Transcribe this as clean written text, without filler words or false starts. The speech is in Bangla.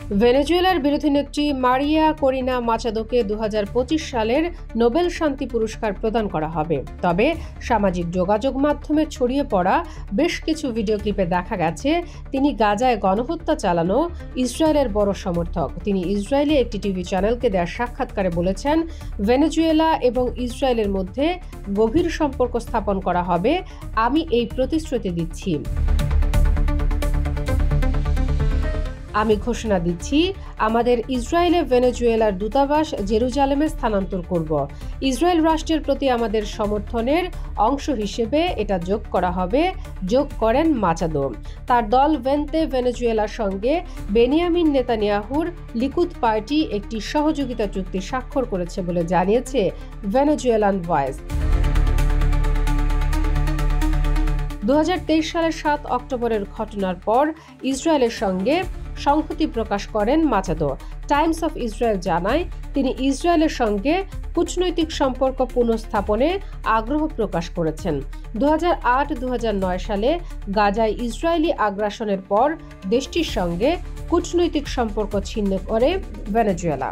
ভেনেজুয়েলার বিরোধী নেত্রী মারিয়া করিনা মাচাদোকে 2025 সালের নোবেল শান্তি পুরস্কার প্রদান করা হবে। তবে সামাজিক যোগাযোগ মাধ্যমে ছড়িয়ে পড়া বেশ কিছু ভিডিও ক্লিপে দেখা গেছে তিনি গাজায় গণহত্যা চালানো ইসরায়েলের বড় সমর্থক। তিনি ইসরায়েলি একটি টিভি চ্যানেলকে দেওয়া সাক্ষাৎকারে বলেছেন, ভেনেজুয়েলা এবং ইসরায়েলের মধ্যে গভীর সম্পর্ক স্থাপন করা হবে, আমি এই প্রতিশ্রুতি দিচ্ছি। আমি ঘোষণা দিচ্ছি, আমাদের ইসরায়েলে ভেনেজুয়েলার দূতাবাস জেরুজালেমে স্থানান্তর করব। ইসরায়েল রাষ্ট্রের প্রতি আমাদের সমর্থনের অংশ হিসেবে এটা যোগ করা হবে, যোগ করেন মাচাদো। তার দল ভেন্তে ভেনেজুয়েলার সঙ্গে বেনিয়ামিন নেতানিয়াহুর লিকুদ পার্টি একটি সহযোগিতা চুক্তি স্বাক্ষর করেছে বলে জানিয়েছে ভেনেজুয়েলান ভয়েস। 2023 সালের 7 অক্টোবরের ঘটনার পর ইসরায়েলের সঙ্গে সংহতি প্রকাশ করেন মাচাদো। টাইমস অফ ইসরায়েল জানায়, তিনি ইসরায়েলের সঙ্গে কূটনৈতিক সম্পর্ক পুনঃস্থাপনে আগ্রহ প্রকাশ করেছেন। 2008-2009 সালে গাজায় ইসরায়েলি আগ্রাসনের পর দেশটির সঙ্গে কূটনৈতিক সম্পর্ক ছিন্ন করে ভেনেজুয়েলা।